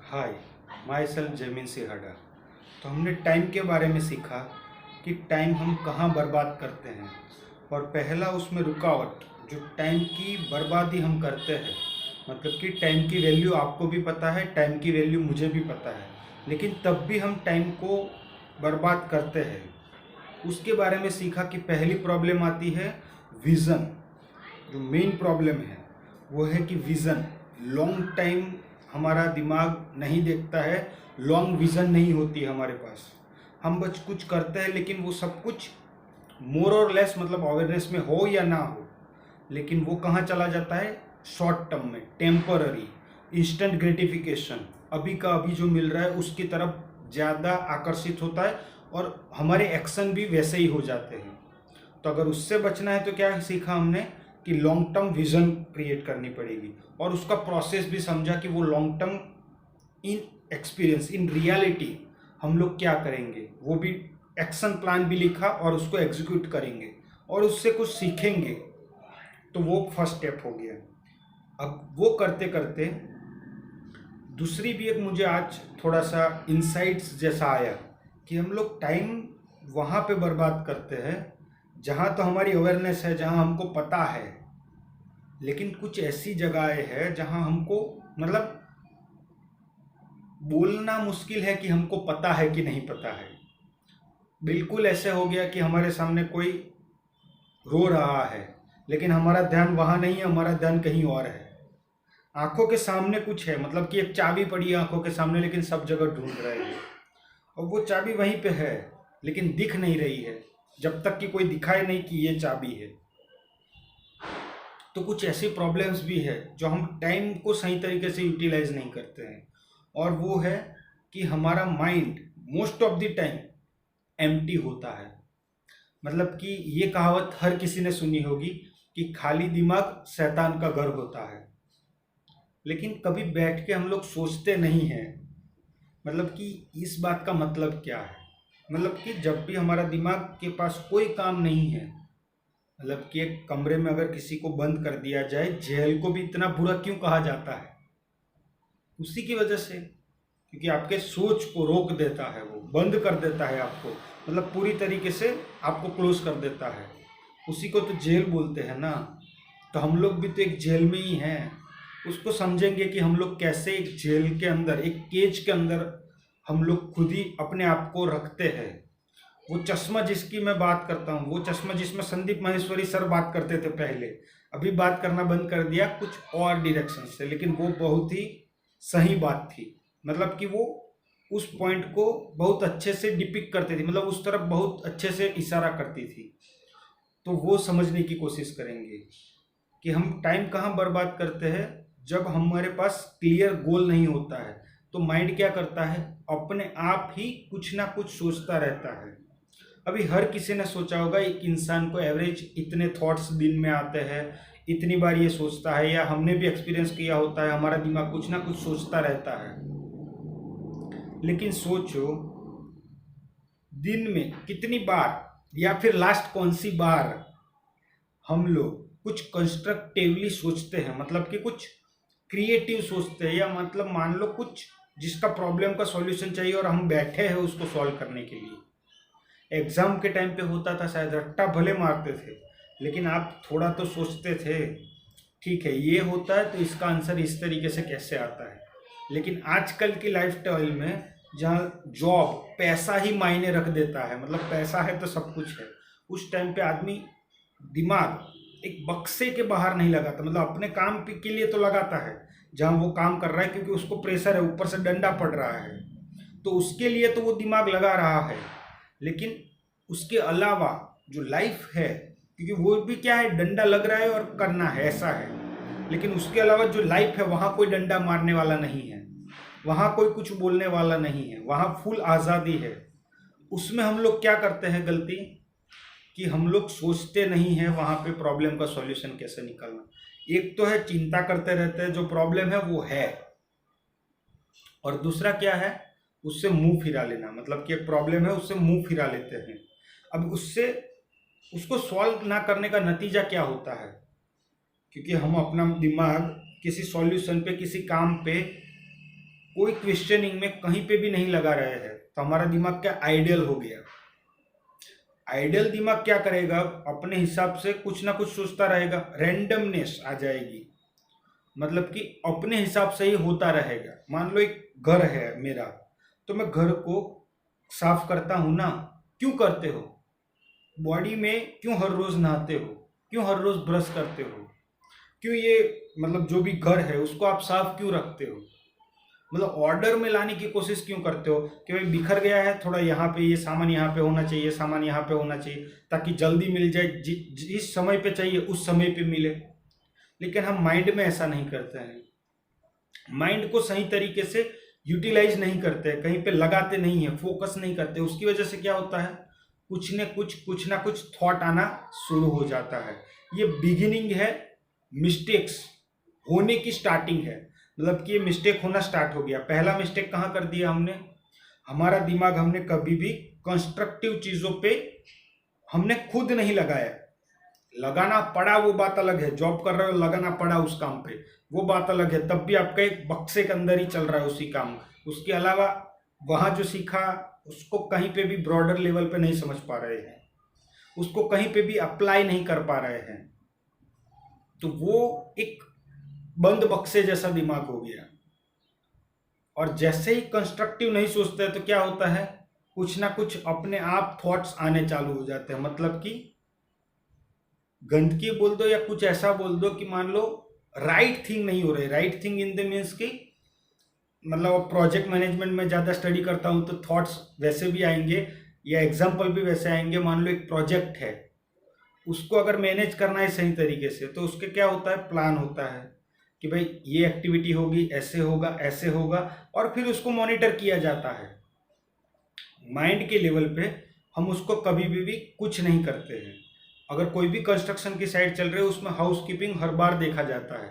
Hi, my self जमीन सिहाड़ा। तो हमने टाइम के बारे में सीखा कि टाइम हम कहाँ बर्बाद करते हैं। और पहला उसमें रुकावट, जो टाइम की बर्बादी हम करते हैं, मतलब कि टाइम की वैल्यू आपको भी पता है, टाइम की वैल्यू मुझे भी पता है, लेकिन तब भी हम टाइम को बर्बाद करते हैं। उसके बारे में सीखा कि पहली प्रॉब्लम आती है विज़न। जो मेन प्रॉब्लम है वो है कि विज़न, लॉन्ग टाइम हमारा दिमाग नहीं देखता है, लॉन्ग विज़न नहीं होती है हमारे पास। हम बस कुछ करते हैं, लेकिन वो सब कुछ मोर और लेस, मतलब अवेयरनेस में हो या ना हो, लेकिन वो कहाँ चला जाता है, शॉर्ट टर्म में, टेम्पररी, इंस्टेंट ग्रेटिफिकेशन, अभी का अभी जो मिल रहा है उसकी तरफ ज़्यादा आकर्षित होता है, और हमारे एक्शन भी वैसे ही हो जाते हैं। तो अगर उससे बचना है तो क्या सीखा हमने कि लॉन्ग टर्म विजन क्रिएट करनी पड़ेगी, और उसका प्रोसेस भी समझा कि वो long term in experience, in reality हम लोग क्या करेंगे, वो भी एक्शन प्लान भी लिखा और उसको एग्जीक्यूट करेंगे और उससे कुछ सीखेंगे। तो वो फर्स्ट स्टेप हो गया। अब वो करते करते दूसरी भी एक मुझे आज थोड़ा सा इंसाइट्स जैसा आया कि हम लोग टाइम वहाँ पे बर्बाद करते हैं जहाँ तो हमारी अवेयरनेस है, जहाँ हमको पता है, लेकिन कुछ ऐसी जगहें हैं जहाँ हमको, मतलब बोलना मुश्किल है कि हमको पता है कि नहीं पता है। बिल्कुल ऐसे हो गया कि हमारे सामने कोई रो रहा है, लेकिन हमारा ध्यान वहाँ नहीं है, हमारा ध्यान कहीं और है। आंखों के सामने कुछ है, मतलब कि एक चाबी पड़ी है आंखों के सामने, लेकिन सब जगह ढूंढ रहे हैं, और वो चाबी वहीं पे है लेकिन दिख नहीं रही है, जब तक कि कोई दिखाए नहीं कि ये चाबी है। तो कुछ ऐसी प्रॉब्लम्स भी है जो हम टाइम को सही तरीके से यूटिलाइज नहीं करते हैं, और वो है कि हमारा mind most of the time empty होता है। मतलब कि ये कहावत हर किसी ने सुनी होगी कि खाली दिमाग शैतान का घर होता है, लेकिन कभी बैठ के हम लोग सोचते नहीं हैं, मतलब कि इस बात का मतलब क्या है। मतलब कि जब भी हमारा दिमाग के पास कोई काम नहीं है, मतलब कि एक कमरे में अगर किसी को बंद कर दिया जाए, जेल को भी इतना बुरा क्यों कहा जाता है, उसी की वजह से, क्योंकि आपके सोच को रोक देता है, वो बंद कर देता है आपको, मतलब पूरी तरीके से आपको क्लोज कर देता है। उसी को तो जेल बोलते हैं ना। तो हम लोग भी तो एक जेल में ही हैं। उसको समझेंगे कि हम लोग कैसे एक जेल के अंदर, एक केज के अंदर हम लोग खुद ही अपने आप को रखते हैं। वो चश्मा जिसकी मैं बात करता हूँ, वो चश्मा जिसमें संदीप माहेश्वरी सर बात करते थे पहले, अभी बात करना बंद कर दिया कुछ और डायरेक्शन से, लेकिन वो बहुत ही सही बात थी। मतलब कि वो उस पॉइंट को बहुत अच्छे से डिपिक्ट करती थी, मतलब उस तरफ बहुत अच्छे से इशारा करती थी। तो वो समझने की कोशिश करेंगे कि हम टाइम कहाँ बर्बाद करते हैं, जब हमारे पास क्लियर गोल नहीं होता है। तो माइंड क्या करता है, अपने आप ही कुछ ना कुछ सोचता रहता है। अभी हर किसी ने सोचा होगा, एक इंसान को एवरेज इतने थॉट्स दिन में आते हैं, इतनी बार ये सोचता है, या हमने भी एक्सपीरियंस किया होता है, हमारा दिमाग कुछ ना कुछ सोचता रहता है। लेकिन सोचो, दिन में कितनी बार, या फिर लास्ट कौन सी बार हम लोग कुछ कंस्ट्रक्टिवली सोचते हैं, मतलब कि कुछ क्रिएटिव सोचते हैं, या मतलब मान लो कुछ जिसका प्रॉब्लम का सॉल्यूशन चाहिए और हम बैठे हैं उसको सॉल्व करने के लिए। एग्जाम के टाइम पे होता था, शायद रट्टा भले मारते थे, लेकिन आप थोड़ा तो सोचते थे, ठीक है ये होता है तो इसका आंसर इस तरीके से कैसे आता है। लेकिन आजकल की लाइफस्टाइल में, जहाँ जॉब, पैसा ही मायने रख देता है, मतलब पैसा है तो सब कुछ है, उस टाइम पे आदमी दिमाग एक बक्से के बाहर नहीं लगाता, मतलब अपने काम के लिए तो लगाता है जहाँ वो काम कर रहा है, क्योंकि उसको प्रेशर है, ऊपर से डंडा पड़ रहा है, तो उसके लिए तो वो दिमाग लगा रहा है। लेकिन उसके अलावा जो लाइफ है, क्योंकि वो भी क्या है, डंडा लग रहा है और करना है, ऐसा है। लेकिन उसके अलावा जो लाइफ है, वहाँ कोई डंडा मारने वाला नहीं है, वहाँ कोई कुछ बोलने वाला नहीं है, वहाँ फुल आज़ादी है। उसमें हम लोग क्या करते हैं गलती, कि हम लोग सोचते नहीं हैं वहाँ पे प्रॉब्लम का सॉल्यूशन कैसे निकालना। एक तो है चिंता करते रहते हैं, जो प्रॉब्लम है वो है, और दूसरा क्या है, उससे मुंह फिरा लेना, मतलब कि एक प्रॉब्लम है उससे मुंह फिरा लेते हैं। अब उससे उसको सॉल्व ना करने का नतीजा क्या होता है, क्योंकि हम अपना दिमाग किसी सॉल्यूशन पे, किसी काम पे कोई क्वेश्चनिंग में कहीं पे भी नहीं लगा रहे हैं तो हमारा दिमाग क्या आइडियल हो गया। आइडियल दिमाग क्या करेगा, अपने हिसाब से कुछ ना कुछ सोचता रहेगा, रैंडमनेस आ जाएगी, मतलब कि अपने हिसाब से ही होता रहेगा। मान लो एक घर है मेरा, तो मैं घर को साफ करता हूँ ना, क्यों करते हो? बॉडी में क्यों हर रोज नहाते हो, क्यों हर रोज ब्रश करते हो, क्यों ये मतलब जो भी घर है उसको आप साफ क्यों रखते हो, मतलब ऑर्डर में लाने की कोशिश क्यों करते हो कि भाई बिखर गया है थोड़ा, यहाँ पे ये सामान यहाँ पे होना चाहिए, सामान यहाँ पे होना चाहिए ताकि जल्दी मिल जाए, जिस समय पे चाहिए उस समय पे मिले। लेकिन हम माइंड में ऐसा नहीं करते हैं, माइंड को सही तरीके से यूटिलाइज नहीं करते हैं, कहीं पे लगाते नहीं है, फोकस नहीं करते। उसकी वजह से क्या होता है, कुछ ना कुछ थॉट आना शुरू हो जाता है। ये बिगिनिंग है मिस्टेक्स होने की, स्टार्टिंग है, मतलब कि ये मिस्टेक होना स्टार्ट हो गया। पहला मिस्टेक कहाँ कर दिया हमने, हमारा दिमाग हमने कभी भी कंस्ट्रक्टिव चीजों पे हमने खुद नहीं लगाया। लगाना पड़ा वो बात अलग है, जॉब कर रहे हो लगाना पड़ा उस काम पे वो बात अलग है, तब भी आपका एक बक्से के अंदर ही चल रहा है उसी काम। उसके अलावा वहां जो सीखा उसको कहीं पे भी ब्रॉडर लेवल पे नहीं समझ पा रहे हैं, उसको कहीं पे भी अप्लाई नहीं कर पा रहे हैं, तो वो एक बंद बक्से जैसा दिमाग हो गया। और जैसे ही कंस्ट्रक्टिव नहीं सोचते तो क्या होता है, कुछ ना कुछ अपने आप थॉट्स आने चालू हो जाते हैं। मतलब कि गंदगी बोल दो या कुछ ऐसा बोल दो कि मान लो राइट थिंग नहीं हो रही, right thing in the means की मतलब प्रोजेक्ट मैनेजमेंट में ज़्यादा स्टडी करता हूँ तो थॉट्स वैसे भी आएंगे या एग्जाम्पल भी वैसे आएंगे। मान लो एक प्रोजेक्ट है, उसको अगर मैनेज करना है सही तरीके से तो उसके क्या होता है, प्लान होता है कि भाई ये एक्टिविटी होगी, ऐसे होगा ऐसे होगा, और फिर उसको मॉनिटर किया जाता है। माइंड के लेवल पे हम उसको कभी भी कुछ नहीं करते हैं। अगर कोई भी कंस्ट्रक्शन की साइट चल रही है उसमें हाउस कीपिंग हर बार देखा जाता है,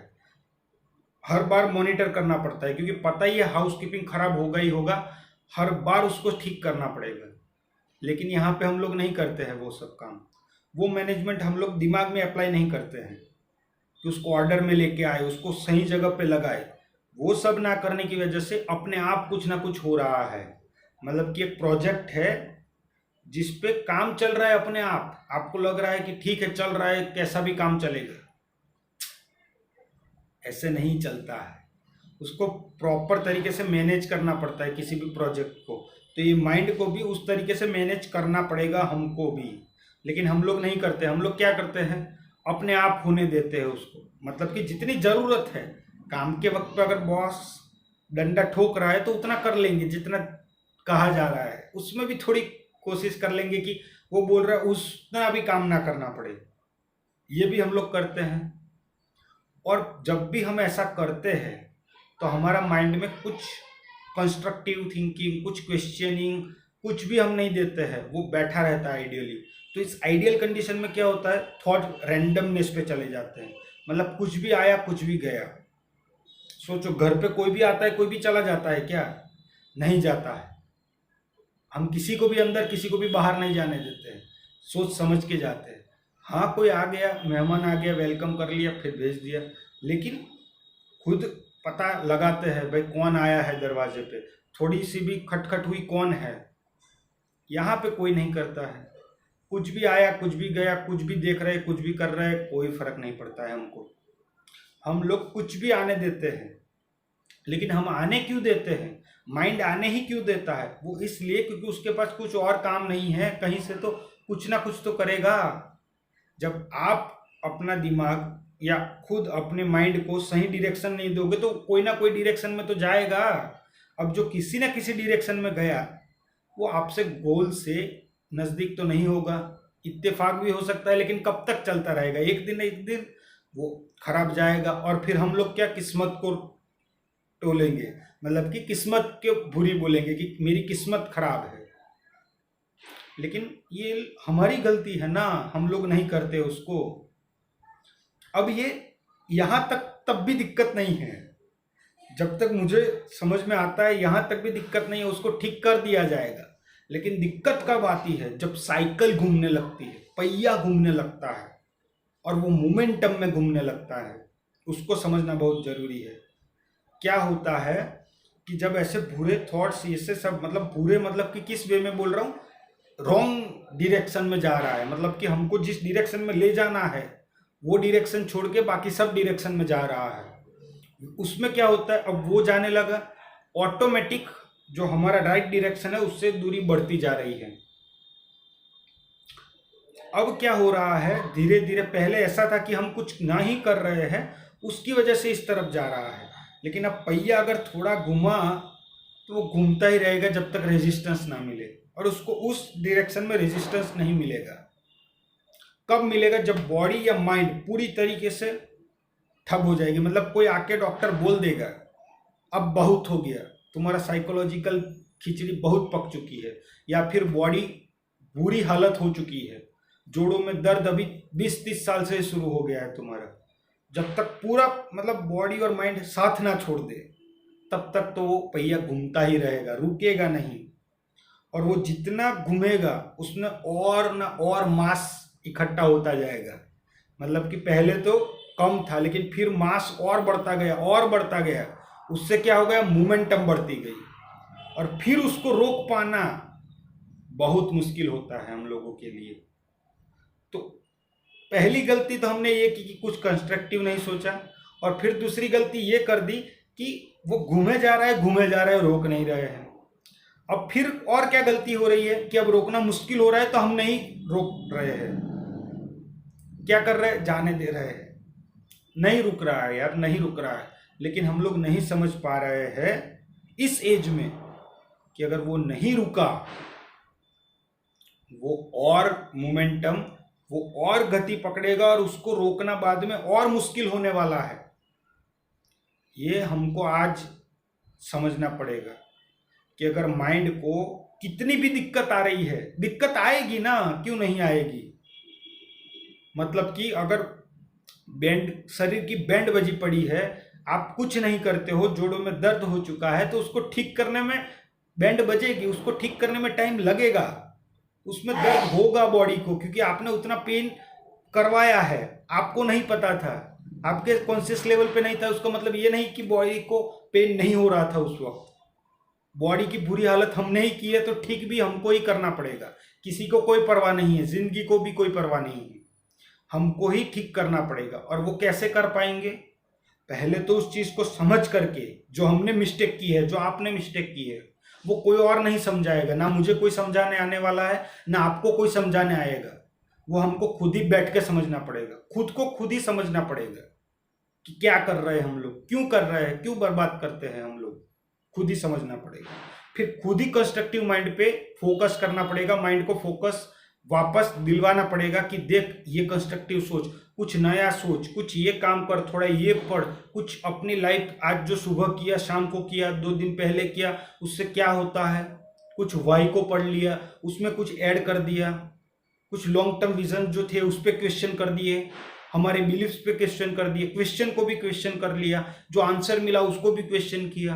हर बार मॉनिटर करना पड़ता है, क्योंकि पता ही है हाउस कीपिंग खराब होगा ही होगा, हर बार उसको ठीक करना पड़ेगा। लेकिन यहाँ पे हम लोग नहीं करते हैं वो सब काम, वो मैनेजमेंट हम लोग दिमाग में अप्लाई नहीं करते हैं कि उसको ऑर्डर में लेके आए, उसको सही जगह पे लगाए। वो सब ना करने की वजह से अपने आप कुछ ना कुछ हो रहा है। मतलब कि एक प्रोजेक्ट है जिस पे काम चल रहा है अपने आप, आपको लग रहा है कि ठीक है चल रहा है, कैसा भी काम चलेगा, ऐसे नहीं चलता है। उसको प्रॉपर तरीके से मैनेज करना पड़ता है किसी भी प्रोजेक्ट को। तो ये माइंड को भी उस तरीके से मैनेज करना पड़ेगा हमको भी, लेकिन हम लोग नहीं करते। हम लोग क्या करते हैं, अपने आप होने देते हैं उसको। मतलब कि जितनी ज़रूरत है काम के वक्त पे, अगर बॉस डंडा ठोक रहा है तो उतना कर लेंगे जितना कहा जा रहा है, उसमें भी थोड़ी कोशिश कर लेंगे कि वो बोल रहा है उतना भी काम ना करना पड़े। ये भी हम लोग करते हैं। और जब भी हम ऐसा करते हैं तो हमारा माइंड में कुछ कंस्ट्रक्टिव थिंकिंग, कुछ क्वेश्चनिंग, कुछ भी हम नहीं देते हैं, वो बैठा रहता है आइडियली। तो इस आइडियल कंडीशन में क्या होता है, थॉट रैंडमनेस पे चले जाते हैं। मतलब कुछ भी आया कुछ भी गया। सोचो घर पे कोई भी आता है कोई भी चला जाता है क्या, नहीं जाता है। हम किसी को भी अंदर किसी को भी बाहर नहीं जाने देते हैं, सोच समझ के जाते हैं। हाँ कोई आ गया, मेहमान आ गया, वेलकम कर लिया फिर भेज दिया, लेकिन खुद पता लगाते हैं भाई कौन आया है दरवाजे पे, थोड़ी सी भी खटखट हुई कौन है। यहाँ पे कोई नहीं करता है, कुछ भी आया कुछ भी गया, कुछ भी देख रहे कुछ भी कर रहे, कोई फर्क नहीं पड़ता है हमको। हम लोग कुछ भी आने देते हैं, लेकिन हम आने क्यों देते हैं, माइंड आने ही क्यों देता है, वो इसलिए क्योंकि उसके पास कुछ और काम नहीं है, कहीं से तो कुछ ना कुछ तो करेगा। जब आप अपना दिमाग या खुद अपने माइंड को सही डायरेक्शन नहीं दोगे तो कोई ना कोई डायरेक्शन में तो जाएगा। अब जो किसी ना किसी डायरेक्शन में गया वो आपसे गोल से नज़दीक तो नहीं होगा, इत्तेफाक भी हो सकता है, लेकिन कब तक चलता रहेगा, एक दिन वो खराब जाएगा। और फिर हम लोग क्या किस्मत को टोलेंगे, मतलब कि किस्मत के बुरी बोलेंगे कि मेरी किस्मत खराब है। लेकिन ये हमारी गलती है ना, हम लोग नहीं करते उसको। अब ये यहाँ तक तब भी दिक्कत नहीं है, जब तक मुझे समझ में आता है यहाँ तक भी दिक्कत नहीं है, उसको ठीक कर दिया जाएगा। लेकिन दिक्कत कब आती है, जब साइकिल घूमने लगती है, पहिया घूमने लगता है और वो मोमेंटम में घूमने लगता है, उसको समझना बहुत जरूरी है। क्या होता है कि जब ऐसे बुरे थॉट्स, इससे सब मतलब बुरे मतलब कि किस वे में बोल रहा हूँ, रॉन्ग डायरेक्शन में जा रहा है, मतलब कि हमको जिस डायरेक्शन में ले जाना है वो डायरेक्शन छोड़ के बाकी सब डायरेक्शन में जा रहा है। उसमें क्या होता है, अब वो जाने लगा, ऑटोमेटिक जो हमारा राइट डायरेक्शन है उससे दूरी बढ़ती जा रही है। अब क्या हो रहा है, धीरे धीरे, पहले ऐसा था कि हम कुछ ना ही कर रहे हैं उसकी वजह से इस तरफ जा रहा है, लेकिन अब पहिया अगर थोड़ा घुमा तो वो घूमता ही रहेगा जब तक रेजिस्टेंस ना मिले, और उसको उस डायरेक्शन में रेजिस्टेंस नहीं मिलेगा। कब मिलेगा, जब बॉडी या माइंड पूरी तरीके से ठप हो जाएगी, मतलब कोई आके डॉक्टर बोल देगा अब बहुत हो गया, तुम्हारा साइकोलॉजिकल खिचड़ी बहुत पक चुकी है, या फिर बॉडी बुरी हालत हो चुकी है, जोड़ों में दर्द अभी 20-30 साल से शुरू हो गया है तुम्हारा, जब तक पूरा मतलब बॉडी और माइंड साथ ना छोड़ दे तब तक तो वो पहिया घूमता ही रहेगा, रुकेगा नहीं। और वो जितना घूमेगा उसमें और ना और मास इकट्ठा होता जाएगा, मतलब कि पहले तो कम था लेकिन फिर मास और बढ़ता गया और बढ़ता गया, उससे क्या हो गया, मोमेंटम बढ़ती गई, और फिर उसको रोक पाना बहुत मुश्किल होता है हम लोगों के लिए। तो पहली गलती तो हमने ये की कि कुछ कंस्ट्रक्टिव नहीं सोचा, और फिर दूसरी गलती ये कर दी कि वो घूमे जा रहा है, रोक नहीं रहे हैं। अब फिर और क्या गलती हो रही है कि अब रोकना मुश्किल हो रहा है तो हम नहीं रोक रहे हैं, क्या कर रहे हैं, जाने दे रहे हैं, नहीं रुक रहा है यार, नहीं रुक रहा है। लेकिन हम लोग नहीं समझ पा रहे हैं इस एज में कि अगर वो नहीं रुका, वो और मोमेंटम, वो और गति पकड़ेगा और उसको रोकना बाद में और मुश्किल होने वाला है। ये हमको आज समझना पड़ेगा कि अगर माइंड को कितनी भी दिक्कत आ रही है, दिक्कत आएगी ना, क्यों नहीं आएगी, मतलब कि अगर बैंड, शरीर की बैंड बजी पड़ी है, आप कुछ नहीं करते हो, जोड़ों में दर्द हो चुका है, तो उसको ठीक करने में बैंड बजेगी, उसको ठीक करने में टाइम लगेगा, उसमें दर्द होगा बॉडी को, क्योंकि आपने उतना पेन करवाया है, आपको नहीं पता था, आपके कॉन्शियस लेवल पे नहीं था। उसका मतलब ये नहीं कि बॉडी को पेन नहीं हो रहा था उस वक्त, बॉडी की बुरी हालत हमने ही की है तो ठीक भी हमको ही करना पड़ेगा, किसी को कोई परवाह नहीं है, जिंदगी को भी कोई परवाह नहीं है, हमको ही ठीक करना पड़ेगा। और वो कैसे कर पाएंगे, पहले तो उस चीज को समझ करके, जो हमने मिस्टेक की है, जो आपने मिस्टेक की है, वो कोई और नहीं समझाएगा, ना मुझे कोई समझाने आने वाला है, ना आपको कोई समझाने आएगा, वो हमको खुद ही बैठ के समझना पड़ेगा, खुद को खुद ही समझना पड़ेगा कि क्या कर रहे हैं हम लोग, क्यों कर रहे हैं, क्यों बर्बाद करते हैं हम लोग, खुद ही समझना पड़ेगा। फिर खुद ही कंस्ट्रक्टिव माइंड पे फोकस करना पड़ेगा, माइंड को फोकस वापस दिलवाना पड़ेगा कि देख ये कंस्ट्रक्टिव सोच, कुछ नया सोच, कुछ ये काम कर, थोड़ा ये पढ़, कुछ अपनी लाइफ आज जो सुबह किया, शाम को किया, 2 दिन पहले किया, उससे क्या होता है, कुछ वाई को पढ़ लिया, उसमें कुछ ऐड कर दिया, कुछ लॉन्ग टर्म विजन जो थे उस पर क्वेश्चन कर दिए, हमारे बिलीफ्स पे क्वेश्चन कर दिए, क्वेश्चन को भी क्वेश्चन कर लिया, जो आंसर मिला उसको भी क्वेश्चन किया,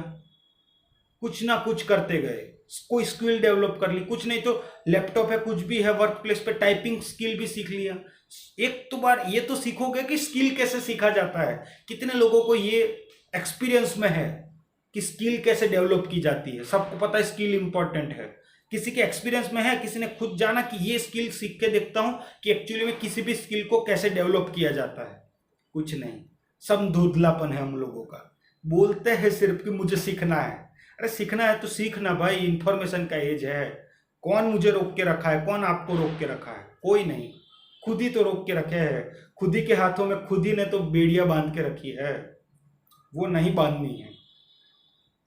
कुछ ना कुछ करते गए, कोई स्किल डेवलप कर ली, कुछ नहीं तो लैपटॉप है, कुछ भी है, वर्क प्लेस पे टाइपिंग स्किल भी सीख लिया। एक तो बार ये तो सीखोगे कि स्किल कैसे सीखा जाता है, कितने लोगों को ये एक्सपीरियंस में है कि स्किल कैसे डेवलप की जाती है, सबको पता है स्किल इंपॉर्टेंट है, किसी के एक्सपीरियंस में है, किसी ने खुद जाना कि ये स्किल सीख के देखता हूं कि एक्चुअली में किसी भी स्किल को कैसे डेवलप किया जाता है, कुछ नहीं, सब धुंधलापन है हम लोगों का। बोलते हैं सिर्फ कि मुझे सीखना है, अरे सीखना है तो सीखना भाई, इंफॉर्मेशन का एज है, कौन मुझे रोक के रखा है, कौन आपको रोक के रखा है, कोई नहीं, खुद ही तो रोक के रखे हैं, खुद ही के हाथों में खुद ही ने तो बेड़ियां बांध के रखी है, वो नहीं बांधनी है।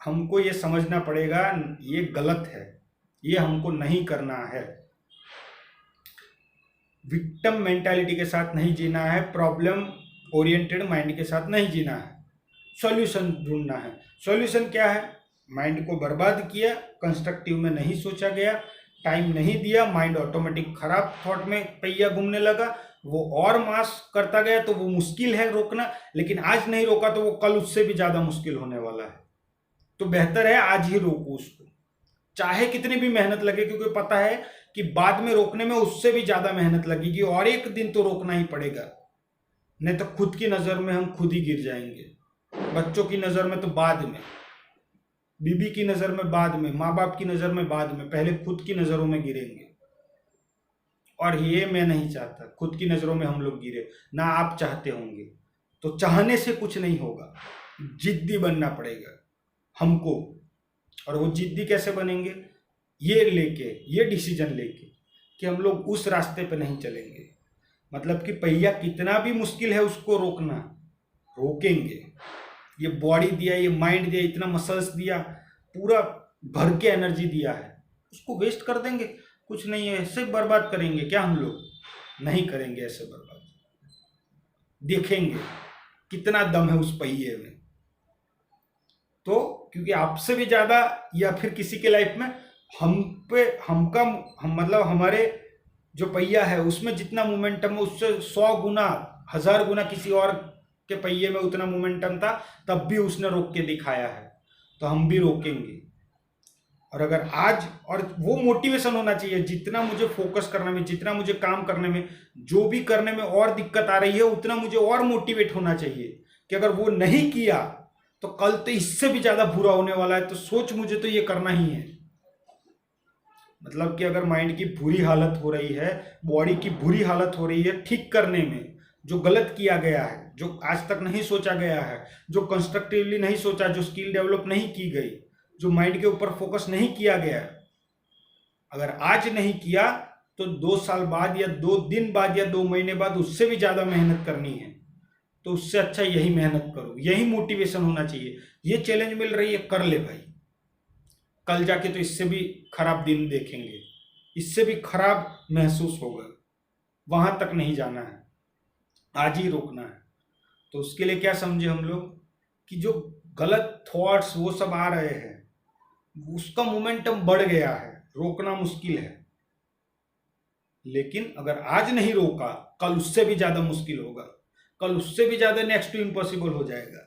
हमको ये समझना पड़ेगा ये गलत है, ये हमको नहीं करना है, विक्टिम मेंटालिटी के साथ नहीं जीना है, प्रॉब्लम ओरिएंटेड माइंड के साथ नहीं जीना है, सॉल्यूशन ढूंढना है। सॉल्यूशन क्या है, माइंड को बर्बाद किया, कंस्ट्रक्टिव में नहीं सोचा गया, टाइम नहीं दिया, माइंड ऑटोमेटिक खराब थॉट में पहिया घूमने लगा, वो और मास करता गया, तो वो मुश्किल है रोकना, लेकिन आज नहीं रोका तो वो कल उससे भी ज्यादा मुश्किल होने वाला है। तो बेहतर है आज ही रोको उसको, चाहे कितनी भी मेहनत लगे, क्योंकि पता है कि बाद में रोकने में उससे भी ज्यादा मेहनत लगेगी, और एक दिन तो रोकना ही पड़ेगा, नहीं तो खुद की नजर में हम खुद ही गिर जाएंगे, बच्चों की नजर में तो बाद में, बीबी की नज़र में बाद में, माँ बाप की नज़र में बाद में, पहले खुद की नज़रों में गिरेंगे। और ये मैं नहीं चाहता खुद की नज़रों में हम लोग गिरे, ना आप चाहते होंगे। तो चाहने से कुछ नहीं होगा, जिद्दी बनना पड़ेगा हमको। और वो जिद्दी कैसे बनेंगे? ये डिसीजन लेके कि हम लोग उस रास्ते पे नहीं चलेंगे। मतलब कि पहिया कितना भी मुश्किल है उसको रोकना, रोकेंगे। ये बॉडी दिया, ये माइंड दिया, इतना मसल्स दिया, पूरा भर के एनर्जी दिया है, उसको वेस्ट कर देंगे? कुछ नहीं है, ऐसे बर्बाद करेंगे क्या हम लोग? नहीं करेंगे ऐसे बर्बाद। देखेंगे कितना दम है उस पहिए में। तो क्योंकि आपसे भी ज्यादा या फिर किसी के लाइफ में हम मतलब हमारे जो पहिया है उसमें जितना मोमेंटम है उससे 100 गुना 1000 गुना किसी और के पहिए में उतना मोमेंटम था, तब भी उसने रोक के दिखाया है। तो हम भी रोकेंगे। और अगर आज, और वो मोटिवेशन होना चाहिए, जितना मुझे फोकस करने में, जितना मुझे काम करने में, जो भी करने में और दिक्कत आ रही है, उतना मुझे और मोटिवेट होना चाहिए कि अगर वो नहीं किया तो कल तो इससे भी ज्यादा बुरा होने वाला है, तो सोच मुझे तो ये करना ही है। मतलब कि अगर माइंड की बुरी हालत हो रही है, बॉडी की बुरी हालत हो रही है ठीक करने में, जो गलत किया गया है, जो आज तक नहीं सोचा गया है, जो कंस्ट्रक्टिवली नहीं सोचा, जो स्किल डेवलप नहीं की गई, जो माइंड के ऊपर फोकस नहीं किया गया, अगर आज नहीं किया तो 2 साल बाद या 2 दिन बाद या 2 महीने बाद उससे भी ज्यादा मेहनत करनी है। तो उससे अच्छा यही मेहनत करो, यही मोटिवेशन होना चाहिए। ये चैलेंज मिल रही है, कर ले भाई। कल जाके तो इससे भी खराब दिन देखेंगे, इससे भी खराब महसूस होगा। वहां तक नहीं जाना है, आज ही रोकना है। तो उसके लिए क्या समझे हम लोग कि जो गलत थॉट्स वो सब आ रहे हैं, उसका मोमेंटम बढ़ गया है, रोकना मुश्किल है। लेकिन अगर आज नहीं रोका, कल उससे भी ज्यादा मुश्किल होगा, कल उससे भी ज्यादा नेक्स्ट टू इम्पॉसिबल हो जाएगा।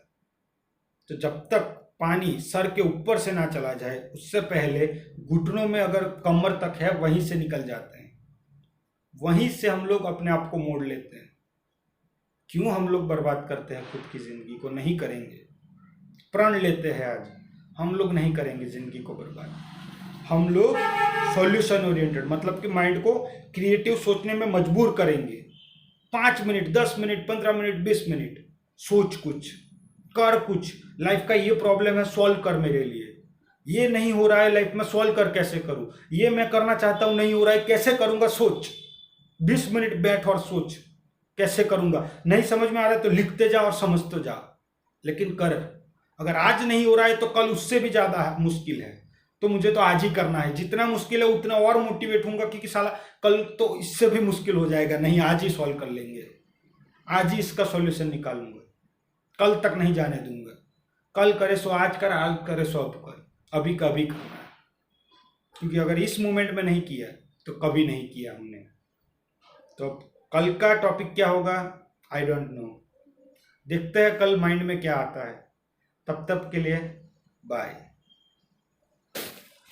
तो जब तक पानी सर के ऊपर से ना चला जाए, उससे पहले घुटनों में, अगर कमर तक है, वहीं से निकल जाते हैं, वहीं से हम लोग अपने आप को मोड़ लेते हैं। क्यों हम लोग बर्बाद करते हैं खुद की जिंदगी को? नहीं करेंगे। प्रण लेते हैं आज, हम लोग नहीं करेंगे जिंदगी को बर्बाद। हम लोग सॉल्यूशन ओरिएंटेड, मतलब कि माइंड को क्रिएटिव सोचने में मजबूर करेंगे। 5 मिनट, 10 मिनट, 15 मिनट, 20 मिनट सोच, कुछ कर, कुछ लाइफ का ये प्रॉब्लम है, सॉल्व कर मेरे लिए। ये नहीं हो रहा है लाइफ में, सॉल्व कर कैसे करूं? ये मैं करना चाहता हूं, नहीं हो रहा है, कैसे करूंगा? सोच, 20 मिनट बैठ और सोच कैसे करूंगा। नहीं समझ में आ रहा है तो लिखते जा और समझते जा, लेकिन कर। अगर आज नहीं हो रहा है तो कल उससे भी ज्यादा मुश्किल है, तो मुझे तो आज ही करना है। जितना मुश्किल है उतना और मोटिवेट होऊंगा, क्योंकि साला कल तो इससे भी मुश्किल हो जाएगा। नहीं, आज ही सॉल्व कर लेंगे, आज ही इसका सॉल्यूशन निकालूंगा, कल तक नहीं जाने दूंगा। कल करे सो आज कर, आज करे सो अब कर, अभी का अभी करना है। क्योंकि अगर इस मोमेंट में नहीं किया तो कभी नहीं किया हमने। तो कल का टॉपिक क्या होगा, आई डोंट नो। देखते हैं कल माइंड में क्या आता है। तब तक के लिए बाय।